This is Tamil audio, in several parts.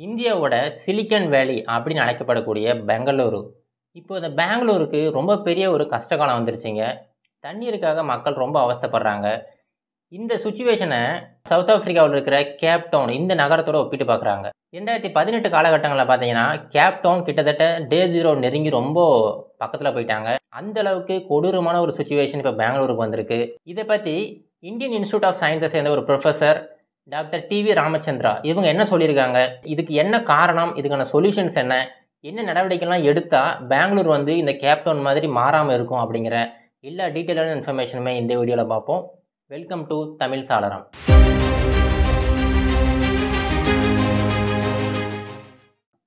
இந்தியாவோட சிலிக்கன் வேலி அப்படின்னு அழைக்கப்படக்கூடிய பெங்களூரு. இப்போ இந்த பெங்களூருக்கு ரொம்ப பெரிய ஒரு கஷ்டகாலம் வந்துருச்சுங்க. தண்ணீருக்காக மக்கள் ரொம்ப அவஸ்தைப்படுறாங்க. இந்த சிச்சுவேஷன சவுத் ஆப்பிரிக்காவுல இருக்கிற கேப் டவுன் இந்த நகரத்தோட ஒப்பிட்டு பார்க்குறாங்க. 2018 காலகட்டங்கள்ல பார்த்தீங்கன்னா, கேப் டவுன் கிட்டத்தட்ட டே 0 நெருங்கி ரொம்ப பக்கத்துல போயிட்டாங்க. அந்த அளவுக்கு கொடூரமான ஒரு சிச்சுவேஷன் இப்ப பெங்களூருக்கு வந்திருக்கு. இத பத்தி இந்தியன் இன்ஸ்டிடியூட் ஆஃப் சயன்ஸை சேர்ந்த ஒரு புரொஃபசர் டாக்டர் டிவி ராமச்சந்திரா இவங்க என்ன சொல்லியிருக்காங்க, இதுக்கு என்ன காரணம், இதுக்கான சொல்யூஷன்ஸ் என்ன, என்ன நடவடிக்கைலாம் எடுத்தா பெங்களூர் வந்து இந்த கேப் டவுன் மாதிரி மாறாம இருக்கும் அப்படிங்கிற எல்லா டீட்டெயிலான இன்ஃபர்மேஷனுமே இந்த வீடியோல பார்ப்போம். வெல்கம் டு தமிழ் சாளரம்.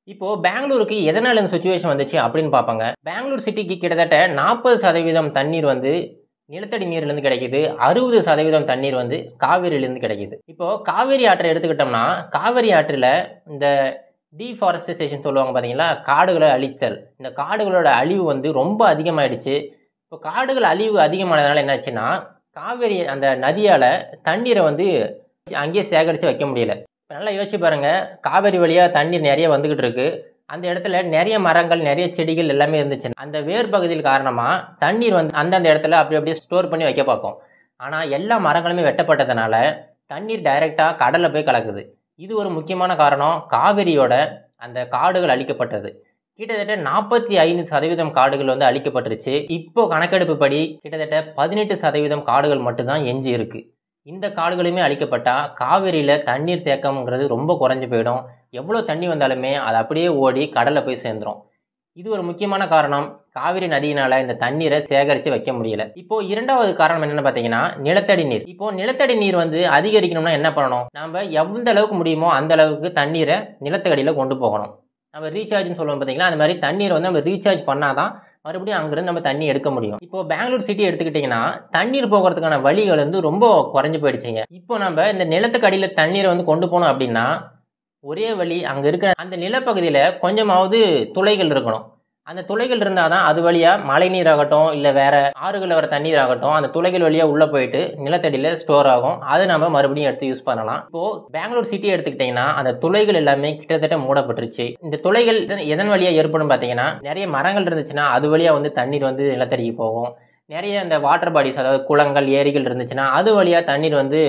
இப்போ பெங்களூருக்கு எதனால இந்த சிச்சுவேஷன் வந்துச்சு அப்படின்னு பார்ப்பாங்க. பெங்களூர் சிட்டிக்கு கிட்டத்தட்ட 40% தண்ணீர் வந்து நிலத்தடி நீர்லேருந்து கிடைக்குது. 60% தண்ணீர் வந்து காவேரியிலேருந்து கிடைக்குது. இப்போ காவேரி ஆற்றை எடுத்துக்கிட்டோம்னா, காவேரி ஆற்றில் இந்த டீஃபாரஸ்டேஷன் சொல்லுவாங்க பார்த்தீங்களா, காடுகளை அழித்தல். இந்த காடுகளோட அழிவு வந்து ரொம்ப அதிகமாயிடுச்சு. இப்போ காடுகள் அழிவு அதிகமானதுனால என்னாச்சுன்னா, காவேரி அந்த நதியால் தண்ணீரை வந்து அங்கேயே சேகரித்து வைக்க முடியல. இப்போ நல்லா யோசிச்சு பாருங்க, காவேரி வழியாக தண்ணீர் நிறைய வந்துக்கிட்டு இருக்கு. அந்த இடத்துல நிறைய மரங்கள், நிறைய செடிகள் எல்லாமே இருந்துச்சு. அந்த வேர் பகுதியில் காரணமாக தண்ணீர் வந்து அந்தந்த இடத்துல அப்படி அப்படியே ஸ்டோர் பண்ணி வைக்க பார்க்கும். ஆனால் எல்லா மரங்களுமே வெட்டப்பட்டதுனால தண்ணீர் டைரெக்டாக கடலில் போய் கலக்குது. இது ஒரு முக்கியமான காரணம். காவிரியோட அந்த காடுகள் அழிக்கப்பட்டது. கிட்டத்தட்ட 45% காடுகள் வந்து அழிக்கப்பட்டுருச்சு. இப்போ கணக்கெடுப்பு படி கிட்டத்தட்ட 18% காடுகள் மட்டும்தான் எஞ்சி இருக்கு. இந்த காடுகளுமே அழிக்கப்பட்டா காவிரியில் தண்ணீர் தேக்கம்ங்கிறது ரொம்ப குறைஞ்சி போயிடும். எவ்வளோ தண்ணி வந்தாலுமே அது அப்படியே ஓடி கடலில் போய் சேர்ந்துடும். இது ஒரு முக்கியமான காரணம். காவிரி நதியினால் இந்த தண்ணீரை சேகரித்து வைக்க முடியல. இப்போ இரண்டாவது காரணம் என்னென்னு பார்த்தீங்கன்னா, நிலத்தடி நீர். இப்போ நிலத்தடி நீர் வந்து அதிகரிக்கணும்னா என்ன பண்ணணும், நம்ம எந்த அளவுக்கு முடியுமோ அந்த அளவுக்கு தண்ணீரை நிலத்தடியில் கொண்டு போகணும். நம்ம ரீசார்ஜ்னு சொல்லுவோம் பார்த்தீங்களா, அந்த மாதிரி தண்ணீரை வந்து நம்ம ரீசார்ஜ் பண்ணாதான் மறுபடியும் அங்கிருந்து நம்ம தண்ணி எடுக்க முடியும். இப்போ பெங்களூர் சிட்டி எடுத்துக்கிட்டிங்கன்னா, தண்ணீர் போகிறதுக்கான வழிகள் வந்து ரொம்ப குறைஞ்சி போயிடுச்சுங்க. இப்போ நம்ம இந்த நிலத்துக்கு அடியில் தண்ணீரை வந்து கொண்டு போனோம் அப்படின்னா, ஒரே வழி அங்கே இருக்கிற அந்த நிலப்பகுதியில் கொஞ்சமாவது துளைகள் இருக்கணும். அந்த துளைகள் இருந்தால் தான் அது வழியாக மழை நீர் ஆகட்டும், இல்லை வேற ஆறுகளில் வர தண்ணீர் ஆகட்டும், அந்த துளைகள் வழியாக உள்ளே போயிட்டு நிலத்தடியில் ஸ்டோர் ஆகும். அது நம்ம மறுபடியும் எடுத்து யூஸ் பண்ணலாம். இப்போது பெங்களூர் சிட்டி எடுத்துக்கிட்டிங்கன்னா, அந்த துளைகள் எல்லாமே கிட்டத்தட்ட மூடப்பட்டுருச்சு. இந்த துளைகள் எதன் வழியாக ஏற்படும் பார்த்தீங்கன்னா, நிறைய மரங்கள் இருந்துச்சுன்னா அது வழியாக வந்து தண்ணீர் வந்து நிலத்தடிக்கு போகும். நிறைய இந்த வாட்டர் பாடிஸ், அதாவது குளங்கள், ஏரிகள் இருந்துச்சுன்னா அது வழியாக தண்ணீர் வந்து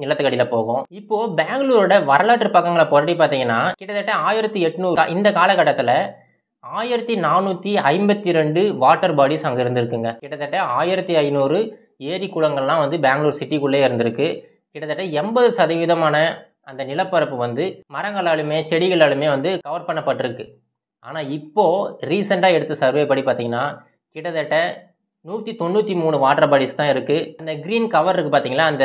நிலத்துக்கடியில் போகும். இப்போ பெங்களூரோட வரலாற்று பக்கங்களை புரட்டி பார்த்தீங்கன்னா, கிட்டத்தட்ட 1800 இந்த காலகட்டத்தில் 1452 வாட்டர் பாடிஸ் அங்கே இருந்திருக்குங்க. கிட்டத்தட்ட 1500 ஏரி குளங்கள்லாம் வந்து பெங்களூர் சிட்டிக்குள்ளே இருந்திருக்கு. கிட்டத்தட்ட 80% அந்த நிலப்பரப்பு வந்து மரங்களாலுமே செடிகளாலுமே வந்து கவர் பண்ணப்பட்டிருக்கு. ஆனால் இப்போது ரீசெண்டாக எடுத்த சர்வே படி பார்த்தீங்கன்னா, கிட்டத்தட்ட 193 வாட்டர் பாடிஸ் தான் இருக்குது. அந்த க்ரீன் கவர் இருக்குது பார்த்தீங்களா, அந்த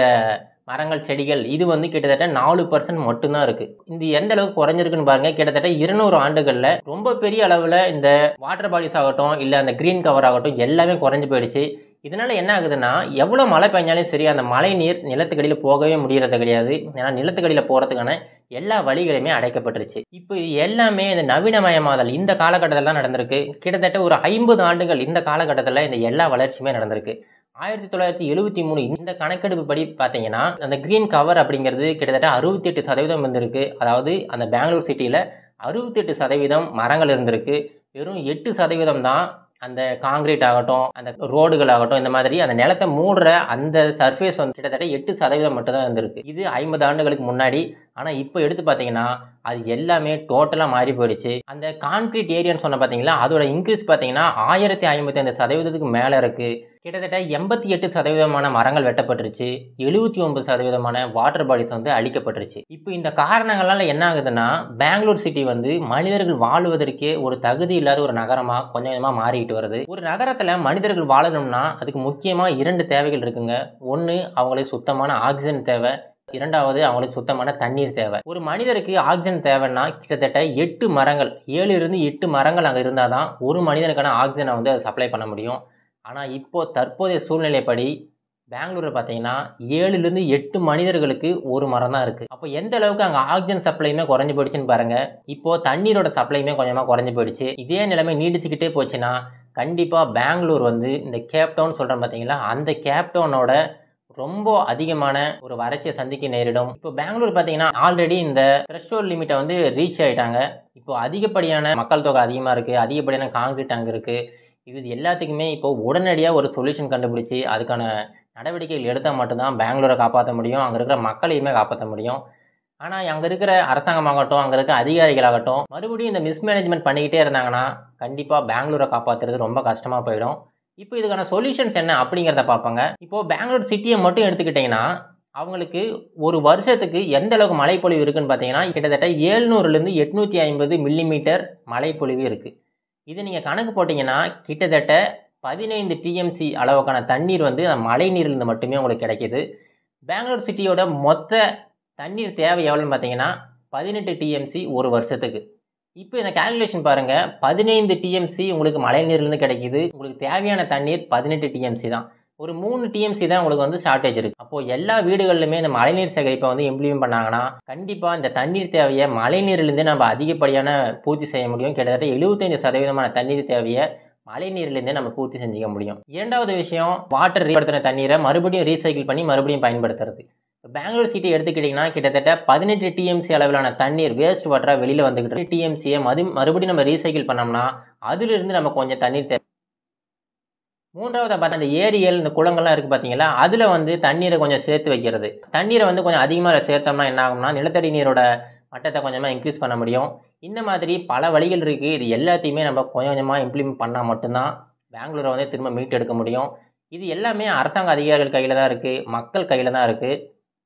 மரங்கள் செடிகள், இது வந்து கிட்டத்தட்ட 4% மட்டும்தான் இருக்குது. இது எந்த அளவுக்கு குறைஞ்சிருக்குன்னு பாருங்கள். கிட்டத்தட்ட 200 ஆண்டுகளில் ரொம்ப பெரிய அளவில் இந்த வாட்டர் பாடிஸ் ஆகட்டும், இல்லை அந்த க்ரீன் கவர் ஆகட்டும், எல்லாமே குறைஞ்சி போயிடுச்சு. இதனால் என்ன ஆகுதுன்னா, எவ்வளோ மழை பெஞ்சாலும் சரி அந்த மழை நீர் நிலத்துக்கடியில் போகவே முடியறது கிடையாது. ஏன்னா நிலத்துக்கடியில் போகிறதுக்கான எல்லா வழிகளுமே அடைக்கப்பட்டுருச்சு. இப்போ எல்லாமே இந்த நவீனமயமாதல் இந்த காலகட்டத்தில் தான் நடந்திருக்கு. கிட்டத்தட்ட ஒரு 50 ஆண்டுகள் இந்த காலகட்டத்தில் இந்த எல்லா வளர்ச்சியுமே நடந்திருக்கு. 1973 இந்த கணக்கெடுப்பு படி பார்த்தீங்கன்னா, அந்த க்ரீன் கவர் அப்படிங்கிறது கிட்டத்தட்ட 68% இருந்திருக்கு. அதாவது அந்த பெங்களூர் சிட்டியில் 68% மரங்கள் இருந்திருக்கு. வெறும் 8% தான் அந்த காங்கிரீட் ஆகட்டும், அந்த ரோடுகள் ஆகட்டும், இந்த மாதிரி அந்த நிலத்தை மூடுற அந்த சர்ஃபேஸ் வந்து கிட்டத்தட்ட 8% மட்டும்தான் இருந்திருக்கு. இது 50 ஆண்டுகளுக்கு முன்னாடி. ஆனால் இப்போ எடுத்து பார்த்தீங்கன்னா அது எல்லாமே டோட்டலாக மாறி போயிடுச்சு. அந்த கான்கிரீட் ஏரியான்னு சொன்ன பார்த்தீங்களா, அதோட இன்க்ரீஸ் பார்த்தீங்கன்னா 1055% மேலே இருக்குது. கிட்டத்தட்ட 88% மரங்கள் வெட்டப்பட்டுருச்சு. 79% வாட்டர் பாடிஸ் வந்து அழிக்கப்பட்டுருச்சு. இப்போ இந்த காரணங்களால் என்ன ஆகுதுன்னா, பெங்களூர் சிட்டி வந்து மனிதர்கள் வாழ்வதற்கே ஒரு தகுதி இல்லாத ஒரு நகரமாக கொஞ்சம் கொஞ்சமாக மாறிக்கிட்டு வருது. ஒரு நகரத்தில் மனிதர்கள் வாழணும்னா அதுக்கு முக்கியமாக 2 தேவைகள் இருக்குங்க. ஒன்று, அவங்களுக்கு சுத்தமான ஆக்சிஜன் தேவை. இரண்டாவது, அவங்களுக்கு சுத்தமான தண்ணீர் தேவை. ஒரு மனிதருக்கு ஆக்சிஜன் தேவைன்னா கிட்டத்தட்ட 8 மரங்கள், 7 to 8 மரங்கள் அங்கே இருந்தால் தான் ஒரு மனிதனுக்கான ஆக்சிஜனை வந்து அதை சப்ளை பண்ண முடியும். ஆனால் இப்போது தற்போதைய சூழ்நிலைப்படி பெங்களூரில் பார்த்தீங்கன்னா 7 to 8 மனிதர்களுக்கு ஒரு மரம் தான் இருக்குது. அப்போ எந்த அளவுக்கு அங்கே ஆக்சிஜன் சப்ளையுமே குறைஞ்சி போயிடுச்சுன்னு பாருங்கள். இப்போது தண்ணீரோட சப்ளையுமே கொஞ்சமாக குறைஞ்சி போயிடுச்சு. இதே நிலைமை நீடிச்சுக்கிட்டே போச்சுன்னா கண்டிப்பாக பெங்களூர் வந்து இந்த கேப் டவுன் சொல்கிறேன் பார்த்தீங்களா, அந்த கேப் டவுனோட ரொம்ப அதிகமான ஒரு வறட்சியை சந்திக்க நேரிடும். இப்போ பெங்களூர் பார்த்தீங்கன்னா, ஆல்ரெடி இந்த த்ரெஷ்ஹோல்ட் லிமிட்ட வந்து ரீச் ஆயிட்டாங்க. இப்போ அதிகப்படியான மக்கள் தொகை அதிகமா இருக்கு. அதிகப்படியான கான்கிரீட் அங்க இருக்கு. இது எல்லாத்துக்குமே இப்போ உடனடியா ஒரு சொல்யூஷன் கண்டுபிடிச்சு, அதுக்கான நடவடிக்கைகள் எடுத்தா மட்டும் தான் பெங்களூர காப்பாத்த முடியும். அங்க இருக்கிற மக்களையுமே காப்பாத்த முடியும். ஆனா, அங்க இருக்கிற அரசாங்கமாகட்டும், அங்க இருக்கிற அதிகாரிகளாகட்டும், மறுபடியும் இந்த மிஸ்மேனேஜ்மென்ட் பண்ணிக்கிட்டே இருந்தாங்கன்னா, கண்டிப்பா பெங்களூர காப்பாத்துறது ரொம்ப கஷ்டமா போயிடும். இப்போ இதுக்கான சொல்யூஷன்ஸ் என்ன அப்படிங்கிறத பார்ப்போங்க. இப்போ பெங்களூர் சிட்டிய மட்டும் எடுத்துக்கிட்டீங்கன்னா, அவங்களுக்கு ஒரு வருஷத்துக்கு எந்த அளவுக்கு மழைப்பொழிவு இருக்குன்னு பார்த்தீங்கன்னா, கிட்டத்தட்ட 700லிருந்து 850 மில்லிமீட்டர் மழைப்பொழிவு இருக்கு. இது நீங்க கணக்கு போட்டீங்கன்னா, கிட்டத்தட்ட 15 டிஎம்சி அளவுக்கான தண்ணீர் வந்து மழை நீரிலிருந்து மட்டுமே உங்களுக்கு கிடைக்குது. பெங்களூர் சிட்டியோட மொத்த தண்ணீர் தேவை எவ்வளோன்னு பார்த்தீங்கன்னா, 18 டிஎம்சி ஒரு வருஷத்துக்கு. இப்போ இந்த கால்குலேஷன் பாருங்க. 15 டிஎம்சி உங்களுக்கு மழைநீர்லேருந்து கிடைக்குது. உங்களுக்கு தேவையான தண்ணீர் 18 டிஎம்சி தான். ஒரு 3 டிஎம்சி தான் உங்களுக்கு வந்து ஷார்ட்டேஜ் இருக்கு. அப்போ எல்லா வீடுகள்லுமே இந்த மழைநீர் சேகரிப்பை வந்து இம்ப்ளிமெண்ட் பண்ணாங்கன்னா, கண்டிப்பா இந்த தண்ணீர் தேவைய மழைநீரிலிருந்தே நம்ம அதிகப்படியான பூர்த்தி செய்ய முடியும். கிட்டத்தட்ட 75% தண்ணீர் தேவைய மழைநீரிலிருந்தே நம்ம பூர்த்தி செஞ்சுக்க முடியும். 2வது விஷயம், வாட்டர் ரீபடுத்தின தண்ணீரை மறுபடியும் ரீசைக்கிள் பண்ணி மறுபடியும் பயன்படுத்துறது. பெங்களூர் சிட்டி எடுத்துக்கிட்டிங்கன்னா, கிட்டத்தட்ட 18 டிஎம்சி அளவிலான தண்ணீர் வேஸ்ட் வாட்டரா வெளியில வந்துகிட்டு டிஎம்சிய மறுபடியும் நம்ம ரீசைக்கிள் பண்ணோம்னா, அதிலிருந்து நம்ம கொஞ்சம் தண்ணீர் 3வதா பார்த்தா அந்த ஏரிகள், இந்த குளங்கள்லாம் இருக்கு பார்த்தீங்களா, அதில வந்து தண்ணீர கொஞ்சம் சேர்த்து வைக்கிறது. தண்ணீர வந்து கொஞ்சம் அதிகமா சேர்த்தோம்னா என்ன ஆகும்னா, நிலத்தடி நீரோட மட்டத்த கொஞ்சமா இன்க்ரீஸ் பண்ண முடியும். இந்த மாதிரி பல வழிகள் இருக்கு. இது எல்லாத்தையுமே நம்ம கொஞ்சம் கொஞ்சமா இம்ப்ளிமெண்ட் பண்ணா மட்டும் தான், பெங்களூர வந்து திரும்ப மீட்டெடுக்க முடியும். இது எல்லாமே அரசாங்க அதிகாரிகள் கையில தான் இருக்கு. மக்கள் கையில தான் இருக்கு.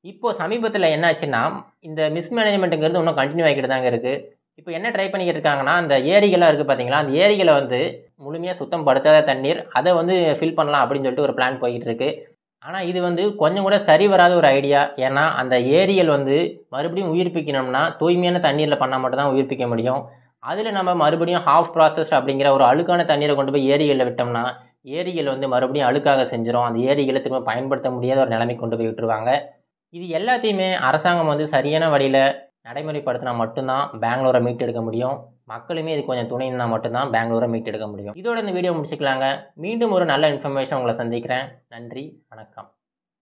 இப்போ சமீபத்தில என்ன ஆச்சுன்னா, இந்த மிஸ்மேனேஜ்மென்ட்ங்கிறது இன்னும் கன்டின்யூ ஆகிக்கிட்டு தாங்க இருக்கு. இப்போ என்ன ட்ரை பண்ணிக்கிட்டு இருக்காங்கன்னா, அந்த ஏரிகள்லாம் இருக்கு பார்த்தீங்களா, அந்த ஏரிகள வந்து முழுமையா சுத்தம் படுத்தாத தண்ணீர், அத வந்து ஃபில் பண்ணலாம் அப்படின்னு சொல்லிட்டு ஒரு பிளான் போய்க்கிட்டு இருக்கு. ஆனா இது வந்து கொஞ்சம் கூட சரி வராத ஒரு ஐடியா. ஏன்னா, அந்த ஏரிகள் வந்து மறுபடியும் உயிர்ப்பிக்கணும்னா, தூய்மையான தண்ணீர்ல பண்ணா மட்டும் தான் உயிர்ப்பிக்க முடியும். அதில நம்ம மறுபடியும் ஹால்ஃப் ப்ராசஸ்ட் அப்படிங்கிற ஒரு அழுக்கான தண்ணீர கொண்டு போய் ஏரிகள்ல விட்டோம்னா, ஏரிகள் வந்து மறுபடியும் அழுக்காக செஞ்சுரும். அந்த ஏரிகள திரும்ப பயன்படுத்த முடியாத ஒரு நிலைமைக்கு கொண்டு போய் விட்டுருவாங்க. இது எல்லாத்தையுமே அரசாங்கம் வந்து சரியான வழியில நடைமுறைப்படுத்தினா மட்டும் தான் பெங்களூர மீட்டெடுக்க முடியும். மக்களுமே இதுக்கு கொஞ்சம் துணை நின்னா மட்டும் தான் பெங்களூர மீட்டெடுக்க முடியும். இதோட இந்த வீடியோ முடிச்சுக்கலாங்க. மீண்டும் ஒரு நல்ல இன்ஃபர்மேஷன் உங்கள சந்திக்கிறேன். நன்றி, வணக்கம்.